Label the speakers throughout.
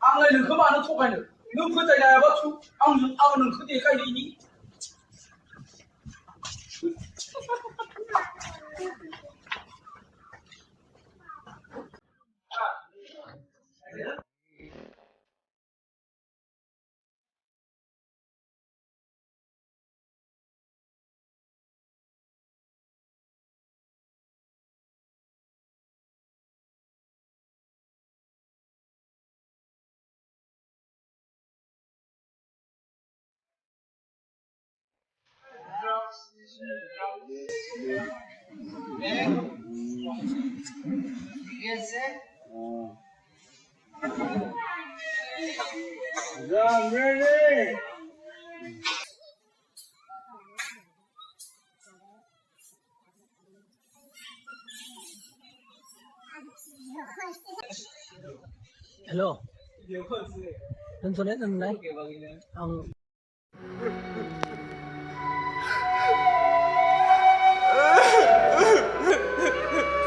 Speaker 1: आंलाय नोंखौ मानो थगायनो नों फोथायनो हायाबा आं नोंखौ देखायहैनि
Speaker 2: I'm ready.
Speaker 1: Hello. Doon'sonnya nandai. Ang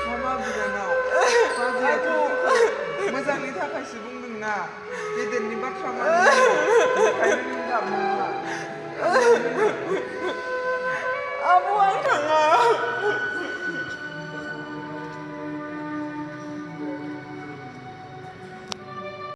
Speaker 2: Mama biनानाव बाजैयाथ' मोजांनि थाखायसो बुंदोंना गेदेरनि बाथ्रा मानिनांगौ ओंखायनो नों गाबनाङा